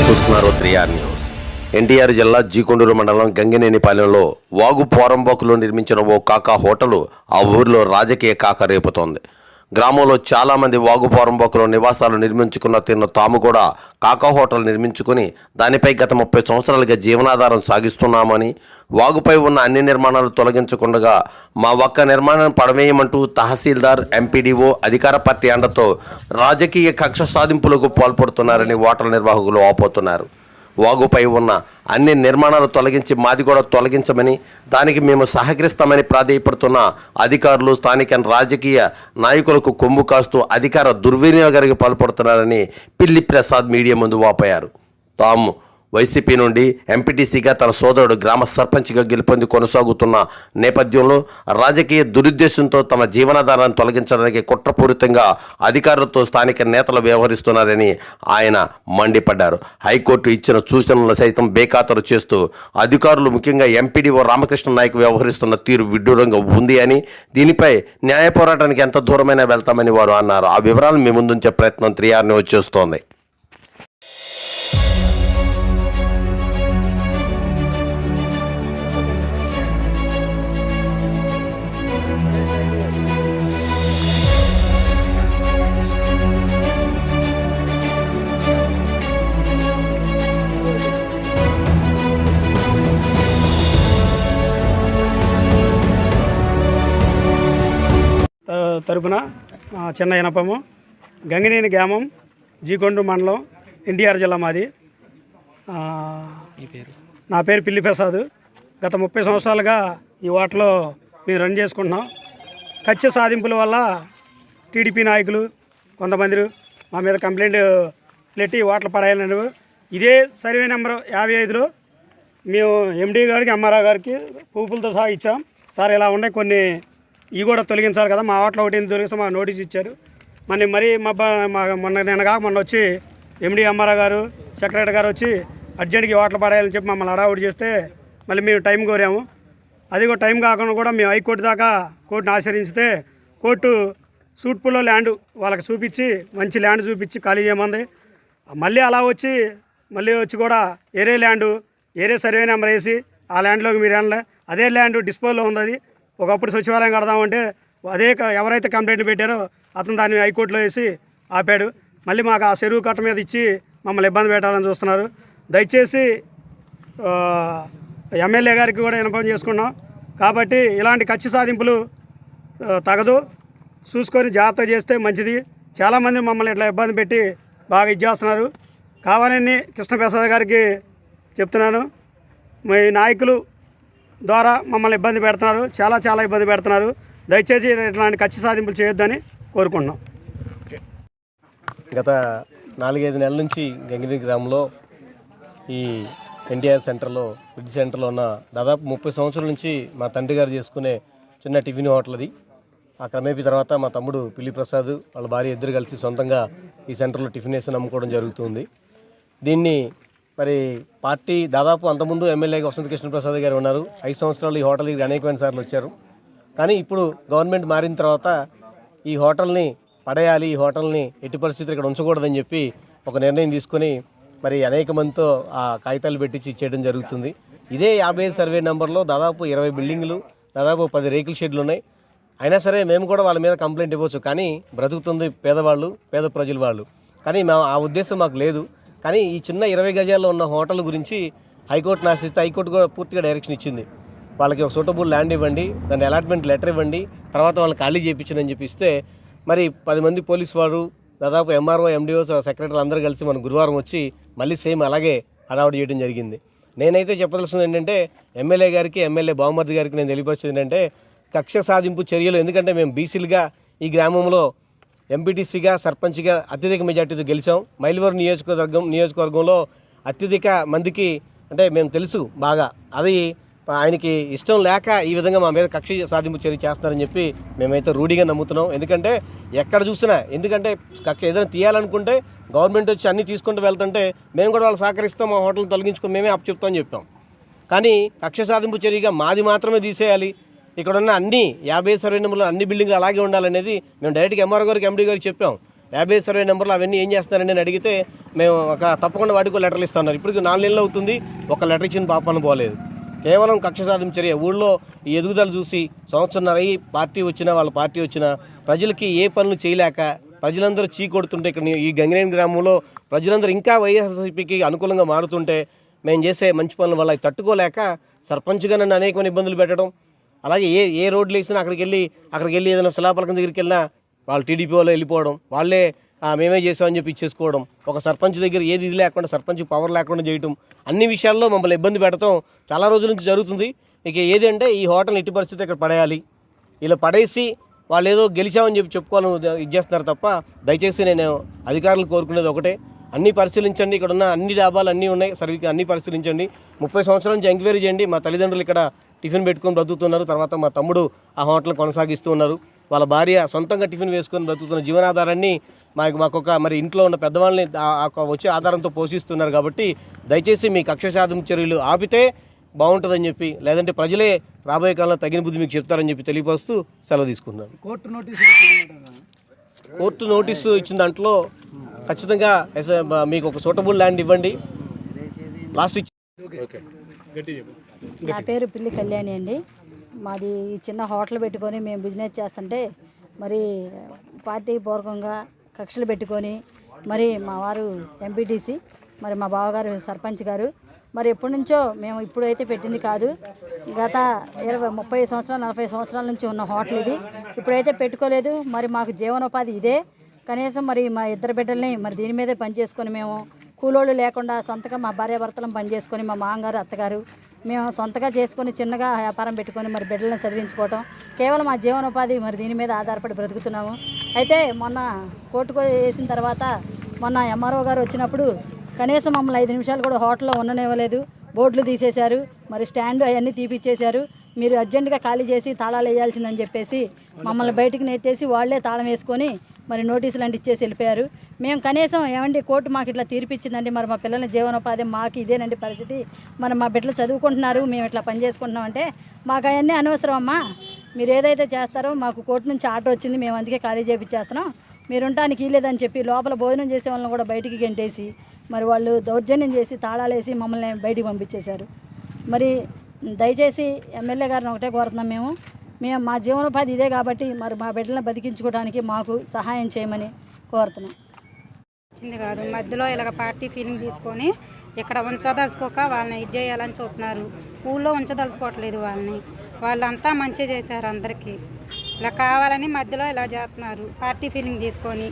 చూస్తున్నారు 3R news. NTR జిల్లా జీకొండూరు మండలం గంగినేనిపాలెంలో వాగు పోరంబోకులో నిర్మించిన ఓ కాకా హోటలు ఆ ఊరిలో రాజకీయ కాక రేపుతోంది. గ్రామంలో చాలామంది వాగు పోరంబోకులో నివాసాలు నిర్మించుకున్న తీరును తాము కూడా కాకా హోటల్ నిర్మించుకుని దానిపై గత 30 సంవత్సరాలుగా జీవనాధారం సాగిస్తున్నామని, వాగుపై ఉన్న అన్ని నిర్మాణాలు తొలగించకుండా మా ఒక్క నిర్మాణాన్ని పడవేయమంటూ తహసీల్దార్, ఎంపీడీఓ అధికార పార్టీ అండతో రాజకీయ కక్ష సాధింపులకు పాల్పడుతున్నారని హోటల్ నిర్వాహకులు వాపోతున్నారు. వాగుపై ఉన్న అన్ని నిర్మాణాలు తొలగించి మాది కూడా తొలగించమని, దానికి మేము సహకరిస్తామని ప్రాధేయపడుతున్న అధికారులు స్థానిక రాజకీయ నాయకులకు కొమ్ము కాస్తూ అధికార దుర్వినియోగానికి పాల్పడుతున్నారని పిల్లి ప్రసాద్ మీడియా ముందు వాపోయారు. తాము వైసీపీ నుండి ఎంపీటీసీగా తన సోదరుడు గ్రామ సర్పంచ్గా గెలుపొంది కొనసాగుతున్న నేపథ్యంలో రాజకీయ దురుద్దేశంతో తమ జీవనాధారాన్ని తొలగించడానికి కుట్రపూరితంగా అధికారులతో స్థానిక నేతలు వ్యవహరిస్తున్నారని ఆయన మండిపడ్డారు. హైకోర్టు ఇచ్చిన సూచనలు సైతం బేఖాతరు చేస్తూ అధికారులు ముఖ్యంగా ఎంపీడీఓ రామకృష్ణ నాయక్ వ్యవహరిస్తున్న తీరు విడ్డూరంగా ఉంది అని, దీనిపై న్యాయ పోరాటానికి ఎంత దూరమైనా వెళ్తామని వారు అన్నారు. ఆ వివరాలు మీ ముందుంచే ప్రయత్నం 3R న్యూస్ చేస్తోంది. తరపున చిన్న ఇనపము గంగినేని గ్రామం జీకొండూరు మండలం ఎన్టీఆర్ జిల్లా మాది. నా పేరు పిల్లి ప్రసాద్. గత 30 సంవత్సరాలుగా ఈ హోటల్లో మేము రన్ చేసుకుంటున్నాం. కక్ష సాధింపుల వల్ల టీడీపీ నాయకులు కొంతమంది మా మీద కంప్లైంట్ పెట్టి హోటల్ పడేయాలని ఇదే సర్వే నెంబర్ 55లో మేము ఎండీ గారికి, ఎంఆర్ఓ గారికి ప్రూఫ్లతో సహా ఇచ్చాం. సార్ ఇలా ఉన్నాయి, కొన్ని ఇవి కూడా తొలగించాలి కదా, మా హోటల్ ఒకటి తొలగిస్తే మాకు నోటీస్ ఇచ్చారు. మరి మొన్న వచ్చి ఎండీ, ఎంఆర్ఓ గారు, సెక్రటరీ గారు వచ్చి అర్జెంట్గా హోటల్ పడేయాలని చెప్పి మమ్మల్ని హడావుడి చేస్తే మళ్ళీ మేము టైం కోరాము. అది కూడా టైం కాకుండా కూడా మేము హైకోర్టు దాకా కోర్టును ఆశ్రయిస్తే కోర్టు సూట్పుల్లో ల్యాండ్ వాళ్ళకి చూపించి, మంచి ల్యాండ్ చూపించి ఖాళీ చేయమంది. మళ్ళీ వచ్చి కూడా ఏరే ల్యాండు, ఏరే సర్వే నెంబర్ వేసి ఆ ల్యాండ్లోకి మీరు అదే ల్యాండ్ డిస్పోజ్లో ఉంది. అది ఒకప్పుడు సచివాలయం కడదామంటే ఎవరైతే కంప్లైంట్ పెట్టారో అతను దాన్ని హైకోర్టులో వేసి ఆపాడు. మళ్ళీ మాకు ఆ చెరువు కట్ట మీద ఇచ్చి మమ్మల్ని ఇబ్బంది పెట్టాలని చూస్తున్నారు. దయచేసి ఎమ్మెల్యే గారికి కూడా ఇన్ఫార్మ్ చేసుకున్నాం. కాబట్టి ఇలాంటి కక్ష సాధింపులు తగదు, చూసుకొని జాగ్రత్త చేస్తే మంచిది. చాలామంది మమ్మల్ని ఇట్లా ఇబ్బంది పెట్టి బాగా ఇచ్చేస్తున్నారు. కావాలని కృష్ణప్రసాద్ గారికి చెప్తున్నాను, మీ నాయకులు ద్వారా మమ్మల్ని ఇబ్బంది పెడుతున్నారు, చాలా ఇబ్బంది పెడుతున్నారు. దయచేసి ఇట్లాంటి కక్ష సాధింపులు చేయొద్దని కోరుకుంటున్నాం. గత 4-5 నెలల నుంచి గంగినేని గ్రామంలో ఈ ఎన్టీఆర్ సెంటర్లో, బ్రిడ్జ్ సెంటర్లో ఉన్న దాదాపు 30 సంవత్సరాల నుంచి మా తండ్రి గారు చేసుకునే చిన్న టిఫిన్ హోటల్ అది. ఆ క్రమేపీ తర్వాత మా తమ్ముడు పిల్లి ప్రసాద్ వాళ్ళ భార్య ఇద్దరు కలిసి సొంతంగా ఈ సెంటర్లో టిఫిన్ వేసి అమ్ముకోవడం జరుగుతుంది. దీన్ని మరి పార్టీ దాదాపు అంతకుముందు ఎమ్మెల్యేగా వసంత కృష్ణప్రసాద్ గారు ఉన్నారు. 5 సంవత్సరాలు ఈ హోటల్కి అనేకమైన సార్లు వచ్చారు. కానీ ఇప్పుడు గవర్నమెంట్ మారిన తర్వాత ఈ హోటల్ని పడేయాలి, ఈ హోటల్ని ఎట్టి పరిస్థితులు ఇక్కడ ఉంచకూడదని చెప్పి ఒక నిర్ణయం తీసుకొని మరి అనేక మందితో ఆ కాగితాలు పెట్టించి ఇచ్చేయడం జరుగుతుంది. ఇదే 55 సర్వే నెంబర్లో దాదాపు 20 బిల్డింగులు, దాదాపు 10 రేకుల షెడ్లు ఉన్నాయి. అయినా సరే మేము కూడా వాళ్ళ మీద కంప్లైంట్ ఇవ్వచ్చు, కానీ బ్రతుకుతుంది పేదవాళ్ళు, పేద ప్రజల వాళ్ళు. కానీ ఆ ఉద్దేశం మాకు లేదు. కానీ ఈ చిన్న 20 గజాల్లో ఉన్న హోటల్ గురించి హైకోర్టును ఆశ్రయిస్తే హైకోర్టు కూడా పూర్తిగా డైరెక్షన్ ఇచ్చింది. వాళ్ళకి ఒక సూటబుల్ ల్యాండ్ ఇవ్వండి, దాని అలాట్మెంట్ లెటర్ ఇవ్వండి, తర్వాత వాళ్ళని ఖాళీ చేయించని చెప్పి ఇస్తే మరి 10 మంది పోలీసు వారు, దాదాపు ఎంఆర్ఓ, ఎండిఓ, సెక్రటరీలు అందరూ కలిసి మనం గురువారం వచ్చి మళ్ళీ సేమ్ అలాగే హడావుడి చేయడం జరిగింది. నేనైతే చెప్పదలసింది ఏంటంటే ఎమ్మెల్యే గారికి, ఎమ్మెల్యే బావమర్ది గారికి నేను తెలియపరిచేది ఏంటంటే కక్ష సాధింపు చర్యలు. ఎందుకంటే మేము బీసీలుగా ఈ గ్రామంలో ఎంపీటీసీగా, సర్పంచ్గా అత్యధిక మెజార్టీతో గెలిచాం. మైలవరం నియోజకవర్గంలో అత్యధిక మందికి అంటే మేము తెలుసు బాగా. అది ఆయనకి ఇష్టం లేక ఈ విధంగా మా మీద కక్ష సాధింపు చర్య చేస్తున్నారని చెప్పి మేమైతే రూఢిగా నమ్ముతున్నాం. ఎందుకంటే ఎక్కడ చూసినా, ఎందుకంటే కక్ష ఏదైనా తీయాలనుకుంటే గవర్నమెంట్ వచ్చి అన్నీ తీసుకుంటూ వెళ్తుంటే మేము కూడా వాళ్ళు సహకరిస్తాం, మా హోటల్ తొలగించుకొని మేమే అప్పచెప్తామని చెప్పాం. కానీ కక్ష సాధింపు చర్యగా మాది మాత్రమే తీసేయాలి, ఇక్కడ ఉన్న అన్ని 50 సర్వే నెంబర్లో అన్ని బిల్డింగ్లు అలాగే ఉండాలనేది మేము డైరెక్ట్గా ఎంఆర్ఓ గారికి, ఎండీ గారికి చెప్పాం. 50 సర్వే నెంబర్లు అవన్నీ ఏం చేస్తున్నారని నేను అడిగితే మేము తప్పకుండా వాటికి లెటర్లు ఇస్తున్నారు. ఇప్పటికి 4 నెలలు అవుతుంది, ఒక లెటర్ ఇచ్చిన పాపను పోలేదు. కేవలం కక్ష సాధింపు చర్య. ఊళ్ళో ఈ ఎదుగుదల చూసి సంవత్సరంన్నర పార్టీ వచ్చినా వాళ్ళ పార్టీ వచ్చినా ప్రజలకి ఏ పనులు చేయలేక ప్రజలందరూ చీకొడుతుంటే ఇక్కడ ఈ గంగినేని గ్రామంలో ప్రజలందరూ ఇంకా వైఎస్ఆర్సీపీకి అనుకూలంగా మారుతుంటే మేము చేసే మంచి పనుల వల్ల తట్టుకోలేక సర్పంచ్గా నన్ను అనేకమైన ఇబ్బందులు పెట్టడం, అలాగే ఏ రోడ్లు వేసినా అక్కడికి వెళ్ళి ఏదైనా శిలాపలకం దగ్గరికి వెళ్ళినా వాళ్ళు టీడీపీ వాళ్ళు వెళ్ళిపోవడం, వాళ్ళే మేమే చేసామని చెప్పి ఇచ్చేసుకోవడం, ఒక సర్పంచ్ దగ్గర ఏది ఇది లేకుండా సర్పంచ్ పవర్ లేకుండా చేయటం, అన్ని విషయాల్లో మమ్మల్ని ఇబ్బంది పెట్టడం చాలా రోజుల నుంచి జరుగుతుంది. ఇక ఏది అంటే ఈ హోటల్ ఎట్టి పరిస్థితి ఇక్కడ పడేయాలి, ఇలా పడేసి వాళ్ళు ఏదో గెలిచామని చెప్పి చెప్పుకోవాలని ఇది చేస్తున్నారు తప్ప దయచేసి నేను అధికారులు కోరుకునేది ఒకటే, అన్నీ పరిశీలించండి. ఇక్కడ ఉన్న అన్ని డాబాలు అన్నీ ఉన్నాయి, సర్వీకి అన్నీ పరిశీలించండి. 30 సంవత్సరాల నుంచి ఎంక్వైరీ చేయండి. మా తల్లిదండ్రులు ఇక్కడ టిఫిన్ పెట్టుకొని బ్రతుకుతున్నారు, తర్వాత మా తమ్ముడు ఆ హోటల్ కొనసాగిస్తూ ఉన్నారు, వాళ్ళ భార్య సొంతంగా టిఫిన్ వేసుకొని బ్రతుకుతున్న జీవనాధారాన్ని మాకొక మరి ఇంట్లో ఉన్న పెద్దవాళ్ళని వచ్చే ఆధారంతో పోషిస్తున్నారు. కాబట్టి దయచేసి మీ కక్ష సాధింపు చర్యలు ఆపితే బాగుంటుందని చెప్పి, లేదంటే ప్రజలే రాబోయే కాలంలో తగిన బుద్ధి మీకు చెప్తారని చెప్పి తెలియపరుస్తూ సెలవు తీసుకున్నాను. కోర్టు నోటీసు ఇచ్చిన దాంట్లో ఖచ్చితంగా మీకు ఒక సూటబుల్ ల్యాండ్ ఇవ్వండి లాస్ట్ నా పేరు పిల్లి కళ్యాణి అండి. మాది చిన్న హోటల్ పెట్టుకొని మేము బిజినెస్ చేస్తుంటే మరి పార్టీ పూర్వకంగా కక్షలు పెట్టుకొని మరి మా వారు ఎంపీటీసీ, మరి మా బావగారు సర్పంచ్ గారు, మరి ఎప్పటి నుంచో మేము ఇప్పుడైతే పెట్టింది కాదు, గత 30 సంవత్సరాలు 40 సంవత్సరాల నుంచి ఉన్న హోటల్ ఇది. ఇప్పుడైతే పెట్టుకోలేదు. మరి మాకు జీవనోపాధి ఇదే. కనీసం మరి మా ఇద్దరు బిడ్డల్ని మరి దీని మీదే పనిచేసుకొని మేము కూలోళ్ళు లేకుండా సొంతగా మా భార్యాభర్తలను పనిచేసుకొని మా మామగారు అత్తగారు మేము సొంతగా చేసుకొని చిన్నగా వ్యాపారం పెట్టుకొని మరి బిడ్డలను చదివించుకోవటం కేవలం మా జీవనోపాధి మరి దీని మీద ఆధారపడి బ్రతుకుతున్నాము. అయితే మొన్న కోర్టుకు వేసిన తర్వాత మొన్న ఎంఆర్ఓ గారు వచ్చినప్పుడు కనీసం మమ్మల్ని 5 నిమిషాలు కూడా హోటల్లో ఉండనివ్వలేదు. బోర్డులు తీసేశారు, మరి స్టాండ్ అవన్నీ తీపిచ్చేశారు. మీరు అర్జెంటుగా ఖాళీ చేసి తాళాలు వేయాల్సిందని చెప్పేసి మమ్మల్ని బయటికి నెట్టేసి వాళ్ళే తాళం వేసుకొని మరి నోటీసులు అంటే ఇచ్చేసి వెళ్ళిపోయారు. మేము కనీసం ఏమండి కోర్టు మాకు ఇట్లా తీర్పిచ్చిందండి, మరి మా పిల్లల జీవనోపాధి మాకు ఇదేనండి పరిస్థితి, మరి మా బిడ్డలు చదువుకుంటున్నారు, మేము ఇట్లా పని చేసుకుంటున్నాం అంటే మాకు అవన్నీ అనవసరం అమ్మా, మీరు ఏదైతే చేస్తారో మాకు కోర్టు నుంచి ఆర్డర్ వచ్చింది, మేము అందుకే ఖాళీ చేయించేస్తున్నాం, మీరు ఉండటానికి ఇవ్వలేదని చెప్పి లోపల భోజనం చేసే వాళ్ళని కూడా బయటికి గెంటేసి మరి వాళ్ళు దౌర్జన్యం చేసి తాళాలేసి మమ్మల్ని బయటికి పంపించేశారు. మరి దయచేసి ఎమ్మెల్యే గారిని ఒకటే కోరుతున్నాం, మేము మా జీవనోపాధి ఇదే కాబట్టి మరి మా బిడ్డలను బతికించుకోవడానికి మాకు సహాయం చేయమని కోరుతున్నాం. వచ్చింది కాదు, మధ్యలో ఇలాగ పార్టీ ఫీలింగ్ తీసుకొని ఇక్కడ ఉంచదలుచుకోక వాళ్ళని ఇది చేయాలని చూస్తున్నారు. ఊళ్ళో ఉంచదలుచుకోవట్లేదు వాళ్ళని. వాళ్ళంతా మంచి చేశారు అందరికీ, ఇలా కావాలని మధ్యలో ఇలా చేస్తున్నారు పార్టీ ఫీలింగ్ తీసుకొని.